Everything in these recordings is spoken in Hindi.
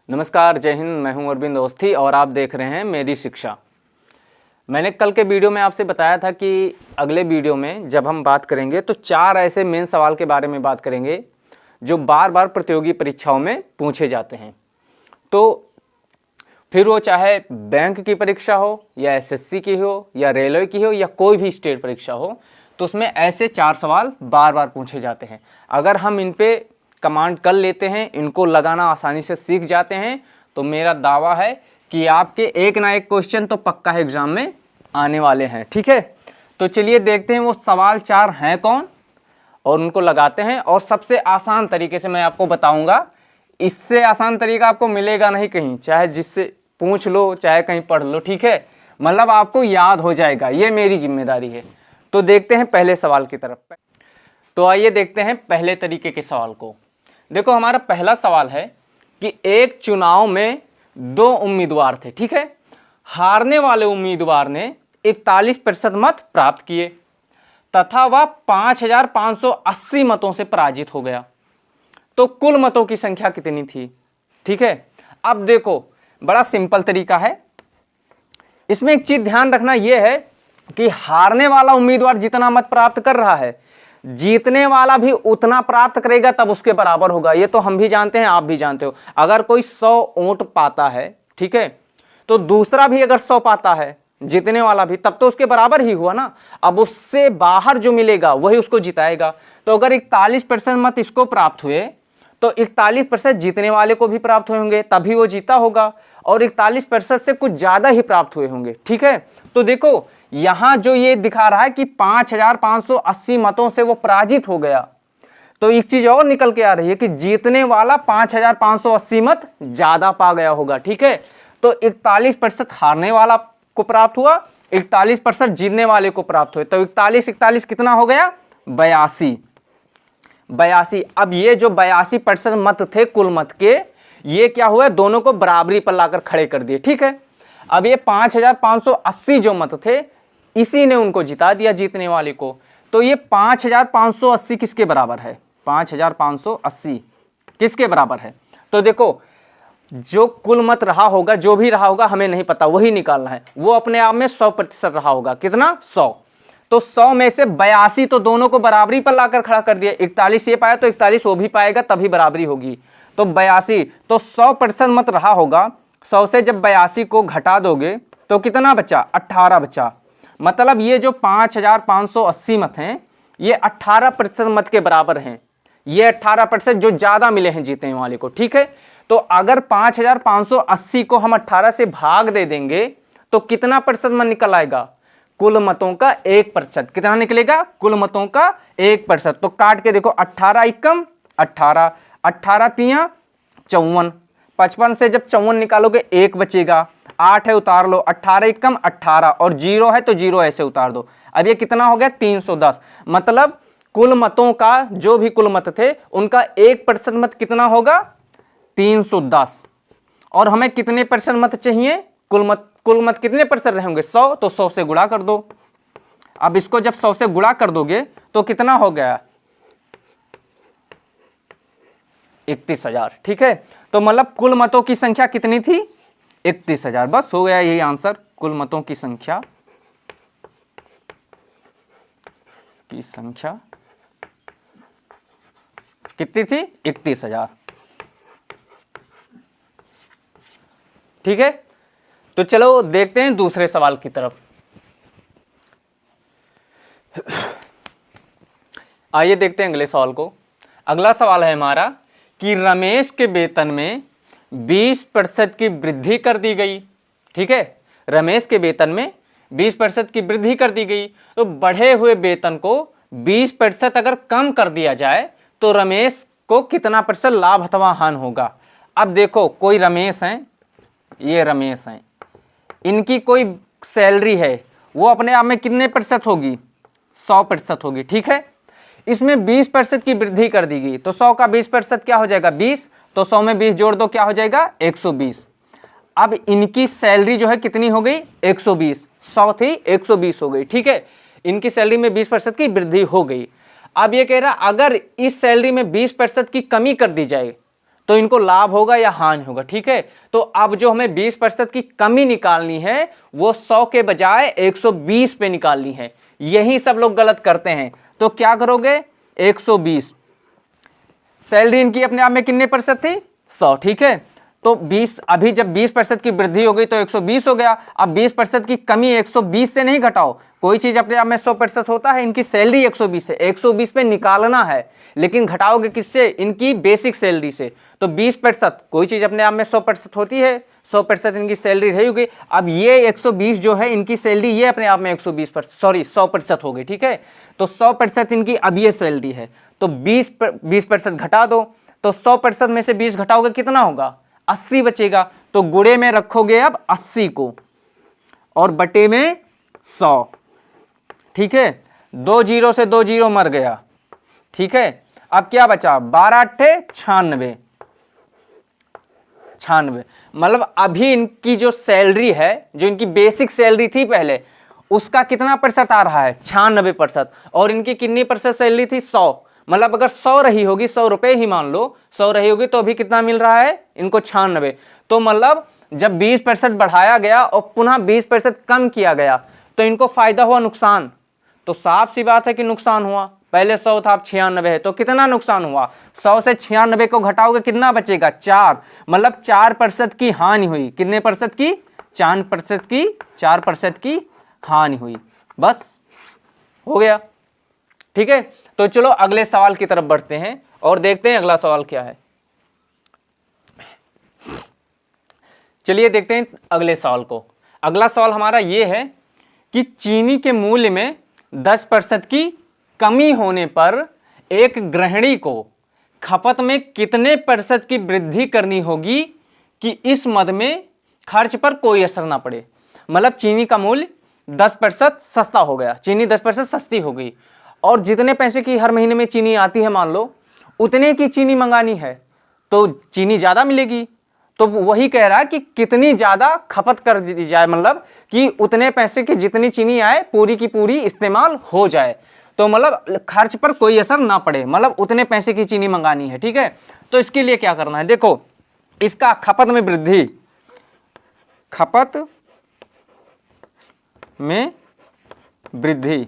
नमस्कार, जय हिंद। मैं हूं अरविंद अवस्थी और आप देख रहे हैं मेरी शिक्षा। मैंने कल के वीडियो में आपसे बताया था कि अगले वीडियो में जब हम बात करेंगे तो 4 ऐसे मेन सवाल के बारे में बात करेंगे जो बार बार प्रतियोगी परीक्षाओं में पूछे जाते हैं। तो फिर वो चाहे बैंक की परीक्षा हो या एसएससी की हो या रेलवे की हो या कोई भी स्टेट परीक्षा हो, तो उसमें ऐसे 4 सवाल बार बार पूछे जाते हैं। अगर हम इन पे कमांड कर लेते हैं, इनको लगाना आसानी से सीख जाते हैं, तो मेरा दावा है कि आपके एक ना एक क्वेश्चन तो पक्का एग्जाम में आने वाले हैं। ठीक है, तो चलिए देखते हैं वो सवाल 4 हैं कौन और उनको लगाते हैं। और सबसे आसान तरीके से मैं आपको बताऊंगा, इससे आसान तरीका आपको मिलेगा नहीं कहीं, चाहे जिससे पूछ लो चाहे कहीं पढ़ लो। ठीक है, मतलब आपको याद हो जाएगा, ये मेरी जिम्मेदारी है। तो देखते हैं पहले सवाल की तरफ। तो आइए देखते हैं पहले तरीके के सवाल को। देखो, हमारा पहला सवाल है कि एक चुनाव में 2 उम्मीदवार थे। ठीक है, हारने वाले उम्मीदवार ने 41% मत प्राप्त किए तथा वह 5580 मतों से पराजित हो गया। तो कुल मतों की संख्या कितनी थी? ठीक है, अब देखो बड़ा सिंपल तरीका है। इसमें एक चीज ध्यान रखना यह है कि हारने वाला उम्मीदवार जितना मत प्राप्त कर रहा है, जीतने वाला भी उतना प्राप्त करेगा तब उसके बराबर होगा। ये तो हम भी जानते हैं, आप भी जानते हो। अगर कोई 100 वोट पाता है, ठीक है, तो दूसरा भी अगर 100 पाता है, जीतने वाला भी, तब तो उसके बराबर ही हुआ ना। अब उससे बाहर जो मिलेगा वही उसको जिताएगा। तो अगर 41% मत इसको प्राप्त हुए तो 41% जीतने वाले को भी प्राप्त हुए होंगे, तभी वो जीता होगा। और 41% से कुछ ज्यादा ही प्राप्त हुए होंगे। ठीक है, तो देखो यहां जो ये दिखा रहा है कि 5580 मतों से वो पराजित हो गया, तो एक चीज और निकल के आ रही है कि जीतने वाला 5580 मत ज्यादा पा गया होगा। ठीक है, तो 41% हारने वाला को प्राप्त हुआ, 41% जीतने वाले को प्राप्त हुए। तो 41 कितना हो गया? 82। अब ये जो 82% मत थे कुल मत के, ये क्या हुआ? दोनों को बराबरी पर लाकर खड़े कर दिए। ठीक है, अब ये 5580 जो मत थे, इसी ने उनको जिता दिया, जीतने वाले को। तो ये 5580 किसके बराबर है? 5580 किसके बराबर है? तो देखो, जो कुल मत रहा होगा, जो भी रहा होगा, हमें नहीं पता, वही निकालना है। वो अपने आप में 100% रहा होगा। कितना? 100। तो 100 में से 82 तो दोनों को बराबरी पर लाकर खड़ा कर दिया। 41 ये पाया तो 41 वो भी पाएगा, तभी बराबरी होगी। तो 82, तो 100% मत रहा होगा। 100 से जब 82 को घटा दोगे तो कितना बचा? 18 बचा। मतलब ये जो 5580 मत हैं, ये 18% मत के बराबर हैं। ये 18% जो ज्यादा मिले हैं जीतने वाले को। ठीक है, तो अगर 5580 को हम 18 से भाग दे देंगे तो कितना प्रतिशत मत निकल आएगा? कुल मतों का 1%। कितना निकलेगा? कुल मतों का 1%। तो काट के देखो, 18 एकम 18, 18 तिया 54, 55 से जब 54 निकालोगे 1 बचेगा, 8 है उतार लो, 18 एकम 18 और 0 है तो 0 ऐसे उतार दो। अब ये कितना हो गया? 310। मतलब कुल मतों का, जो भी कुल मत थे उनका 1% मत कितना होगा? 310। और हमें कितने परसेंट मत चाहिए? कुल मत कितने परसेंट रहेंगे? 100। तो 100 से गुणा कर दो। अब इसको जब 100 से गुणा कर दोगे तो कितना हो गया? 31,000। ठीक है, तो मतलब कुल मतों की संख्या कितनी थी? 31,000। बस हो गया यही आंसर। कुल मतों की संख्या कितनी थी? 31,000। ठीक है, तो चलो देखते हैं दूसरे सवाल की तरफ। आइए देखते हैं अगले सवाल को। अगला सवाल है हमारा कि रमेश के वेतन में 20% की वृद्धि कर दी गई। ठीक है, रमेश के वेतन में 20% की वृद्धि कर दी गई। तो बढ़े हुए वेतन को 20% अगर कम कर दिया जाए तो रमेश को कितना प्रतिशत लाभ अथवा हानि होगा? अब देखो, कोई रमेश हैं, ये रमेश हैं, इनकी कोई सैलरी है, वो अपने आप में कितने प्रतिशत होगी? 100% होगी। ठीक है, इसमें 20% की वृद्धि कर दी गई, तो 100 का 20% क्या हो जाएगा? 20। तो 100 में 20 जोड़ दो, क्या हो जाएगा? 120। अब इनकी सैलरी जो है कितनी हो गई? 120। 100 थी, 120 हो गई। ठीक है, इनकी सैलरी में 20% की वृद्धि हो गई। अब ये कह रहा अगर इस सैलरी में 20% की कमी कर दी जाए तो इनको लाभ होगा या हानि होगा। ठीक है, तो अब जो हमें 20% की कमी निकालनी है वो 100 के बजाय 120 पे निकालनी है। यही सब लोग गलत करते हैं। तो क्या करोगे, 120, सैलरी इनकी अपने आप में कितने प्रतिशत थी, 100। ठीक है, तो 20, अभी जब 20% की वृद्धि हो गई तो 120 हो गया। अब 20% की कमी 120 से नहीं घटाओ, कोई चीज अपने आप में 100% होता है। इनकी सैलरी 120 है, 120 पे निकालना है, लेकिन घटाओगे किससे, इनकी बेसिक सैलरी से। तो 20%, कोई चीज अपने आप में 100% होती है, 100% इनकी सैलरी रही होगी। अब ये 120 जो है इनकी सैलरी, ये अपने आप में 120%, सॉरी 100% हो गई। ठीक है, तो 100% इनकी अब ये सैलरी है, तो 20% घटा दो, तो 100% में से 20 घटाओगे कितना होगा, 80 बचेगा। तो गुणे में रखोगे अब 80 को और बटे में 100। ठीक है, 2 जीरो से 2 जीरो मर गया। ठीक है, अब क्या बचा, 12 अट्ठे 96, मतलब अभी इनकी जो सैलरी है, जो इनकी बेसिक सैलरी थी पहले, उसका कितना प्रतिशत आ रहा है, 96%। और इनकी कितनी प्रतिशत सैलरी थी, 100। मतलब अगर 100 रही होगी, 100 रुपए ही मान लो, 100 रही होगी तो अभी कितना मिल रहा है इनको, 96। तो मतलब जब 20% बढ़ाया गया और पुनः 20% कम किया गया तो इनको फायदा हुआ, नुकसान? तो साफ सी बात है कि नुकसान हुआ। पहले 100 था, अब 96 है, तो कितना नुकसान हुआ, 100 से 96 को घटाओगे कितना बचेगा, 4। मतलब 4% की हानि हुई। कितने प्रतिशत की, 4% की हानि हुई। बस हो गया। ठीक है, तो चलो अगले सवाल की तरफ बढ़ते हैं और देखते हैं अगला सवाल क्या है। चलिए देखते हैं अगले सवाल को। अगला सवाल हमारा यह है कि चीनी के मूल्य में 10% की कमी होने पर एक गृहिणी को खपत में कितने प्रतिशत की वृद्धि करनी होगी कि इस मद में खर्च पर कोई असर ना पड़े। मतलब चीनी का मूल्य 10% सस्ता हो गया, चीनी 10% सस्ती हो गई, और जितने पैसे की हर महीने में चीनी आती है मान लो, उतने की चीनी मंगानी है तो चीनी ज़्यादा मिलेगी। तो वही कह रहा है कि कितनी ज़्यादा खपत कर दी जाए, मतलब कि उतने पैसे की जितनी चीनी आए पूरी की पूरी इस्तेमाल हो जाए, तो मतलब खर्च पर कोई असर ना पड़े, मतलब उतने पैसे की चीनी मंगानी है। ठीक है, तो इसके लिए क्या करना है, देखो इसका खपत में वृद्धि, खपत में वृद्धि,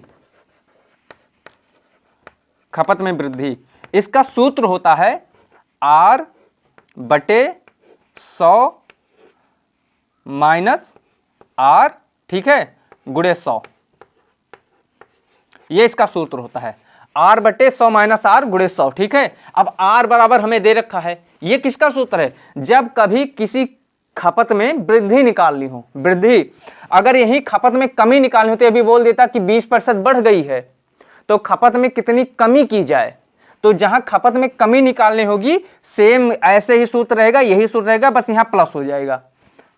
खपत में वृद्धि, इसका सूत्र होता है R बटे 100 माइनस R, ठीक है, गुणे 100। ये इसका सूत्र होता है R बटे 100 माइनस R गुणे 100। ठीक है, अब R बराबर हमें दे रखा है, ये किसका सूत्र है, जब कभी किसी खपत में वृद्धि निकालनी हो, वृद्धि, अगर यही खपत में कमी निकालनी होती, अभी बोल देता कि 20% बढ़ गई है तो खपत में कितनी कमी की जाए, तो जहां खपत में कमी निकालनी होगी सेम ऐसे ही सूत्र रहेगा, यही सूत्र रहेगा, बस यहां प्लस हो जाएगा।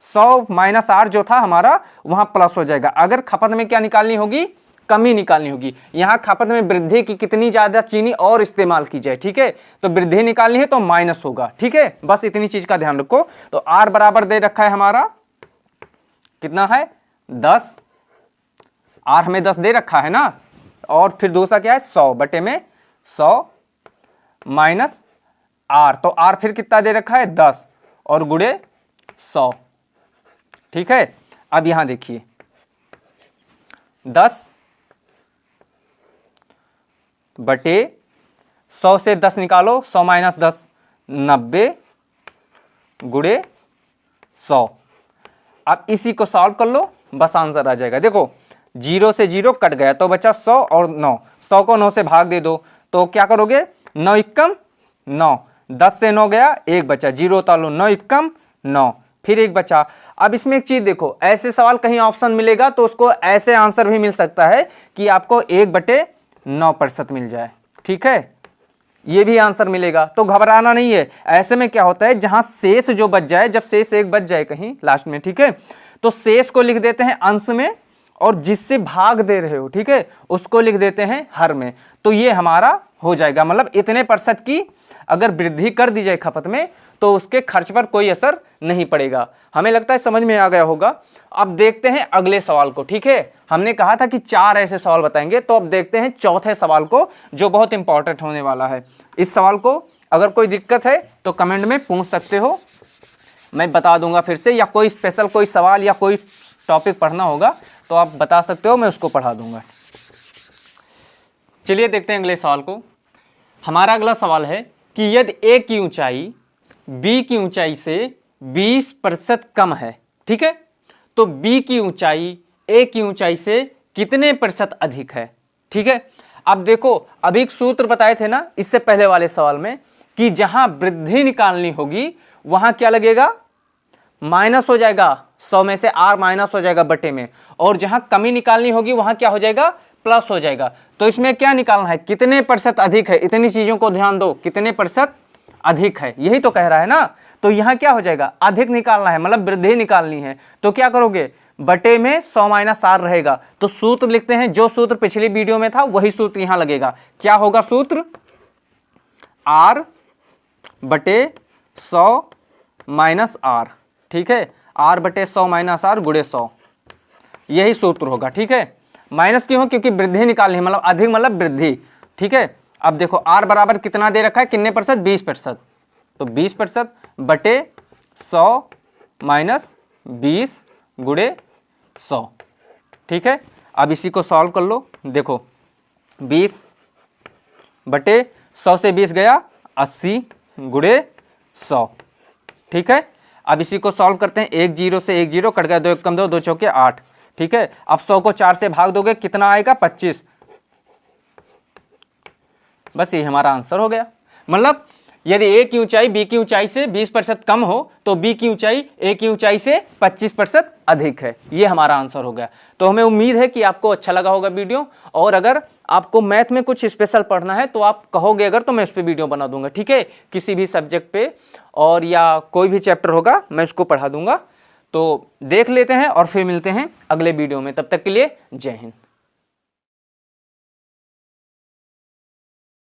100 माइनस R जो था हमारा वहां प्लस हो जाएगा। अगर खपत में क्या निकालनी होगी, कमी निकालनी होगी, यहां खपत में वृद्धि की कितनी ज्यादा चीनी और इस्तेमाल की जाए। ठीक है, तो वृद्धि निकालनी है तो माइनस होगा। ठीक है, बस इतनी चीज का ध्यान रखो। तो R बराबर दे रखा है हमारा, कितना है, 10। R हमें 10 दे रखा है ना, और फिर दूसरा क्या है, 100 बटे में 100 माइनस R, तो R फिर कितना दे रखा है, 10 और गुणे 100। ठीक है, अब यहां देखिए 10 बटे 100 से 10 निकालो, 100 माइनस 10 90 गुणे 100। अब इसी को सॉल्व कर लो, बस आंसर आ जाएगा। देखो 0 से 0 कट गया तो बचा 100 और 9, 100 को 9 से भाग दे दो तो क्या करोगे, 9 एकम 9, 10 से 9 गया, 1 बचा, 0 उतार 9 एकम 9, फिर 1 बचा। अब इसमें एक चीज देखो, ऐसे सवाल कहीं ऑप्शन मिलेगा तो उसको ऐसे आंसर भी मिल सकता है कि आपको 1/9% मिल जाए। ठीक है, ये भी आंसर मिलेगा, तो घबराना नहीं है। ऐसे में क्या होता है, जहां शेष जो बच जाए, जब शेष 1 बच जाए कहीं लास्ट में, ठीक है, तो शेष को लिख देते हैं अंश में, और जिससे भाग दे रहे हो, ठीक है, उसको लिख देते हैं हर में। तो ये हमारा हो जाएगा, मतलब इतने प्रतिशत की अगर वृद्धि कर दी जाए खपत में तो उसके खर्च पर कोई असर नहीं पड़ेगा। हमें लगता है समझ में आ गया होगा। अब देखते हैं अगले सवाल को। ठीक है, हमने कहा था कि 4 ऐसे सवाल बताएंगे, तो अब देखते हैं चौथे सवाल को जो बहुत इंपॉर्टेंट होने वाला है। इस सवाल को अगर कोई दिक्कत है तो कमेंट में पूछ सकते हो, मैं बता दूंगा फिर से, या कोई स्पेशल कोई सवाल या कोई टॉपिक पढ़ना होगा तो आप बता सकते हो, मैं उसको पढ़ा दूंगा। चलिए देखते हैं अगले सवाल को। हमारा अगला सवाल है कि यदि ए की ऊंचाई बी की ऊंचाई से 20% कम है, ठीक है, तो बी की ऊंचाई ए की ऊंचाई से कितने प्रतिशत अधिक है? ठीक है, अब देखो अभी एक सूत्र बताए थे ना इससे पहले वाले सवाल में कि जहां वृद्धि निकालनी होगी वहां क्या लगेगा, माइनस हो जाएगा, 100 में से r माइनस हो जाएगा बटे में, और जहां कमी निकालनी होगी वहां क्या हो जाएगा, प्लस हो जाएगा। तो इसमें क्या निकालना है, कितने प्रतिशत अधिक है, इतनी चीजों को ध्यान दो, कितने प्रतिशत अधिक है, यही तो कह रहा है ना। तो यहां क्या हो जाएगा, अधिक निकालना है, मतलब वृद्धि निकालनी है, तो क्या करोगे, बटे में 100 माइनस r रहेगा। तो सूत्र लिखते हैं, जो सूत्र पिछली वीडियो में था वही सूत्र यहां लगेगा। क्या होगा सूत्र, r बटे 100 माइनस r, ठीक है, r बटे 100 माइनस r गुणे 100, यही सूत्र होगा। ठीक है, माइनस क्यों, क्योंकि वृद्धि निकालनी है, मतलब अधिक मतलब वृद्धि। ठीक है, अब देखो r बराबर कितना दे रखा है, कितने प्रतिशत, 20%, तो 20% बटे 100 माइनस 20 गुणे 100। ठीक है, अब इसी को सॉल्व कर लो। देखो 20 बटे 100 से 20 गया 80 गुणे 100। ठीक है, अब इसी को सॉल्व करते हैं, 1 0 से 1 0 कट गया, 2 1 कम 2, 2 चौके 8। ठीक है, अब 100 को 4 से भाग दोगे कितना आएगा, 25। बस ये हमारा आंसर हो गया। मतलब यदि ए की ऊंचाई बी की ऊंचाई से 20% कम हो तो बी की ऊंचाई ए की ऊंचाई से 25% अधिक है, ये हमारा आंसर हो गया। तो हमें उम्मीद है कि आपको अच्छा लगा होगा वीडियो, और अगर आपको मैथ में कुछ स्पेशल पढ़ना है तो आप कहोगे अगर, तो मैं उस पर वीडियो बना दूंगा। ठीक है, किसी भी सब्जेक्ट पे, और या कोई भी चैप्टर होगा मैं उसको पढ़ा दूंगा। तो देख लेते हैं और फिर मिलते हैं अगले वीडियो में, तब तक के लिए जय हिंद।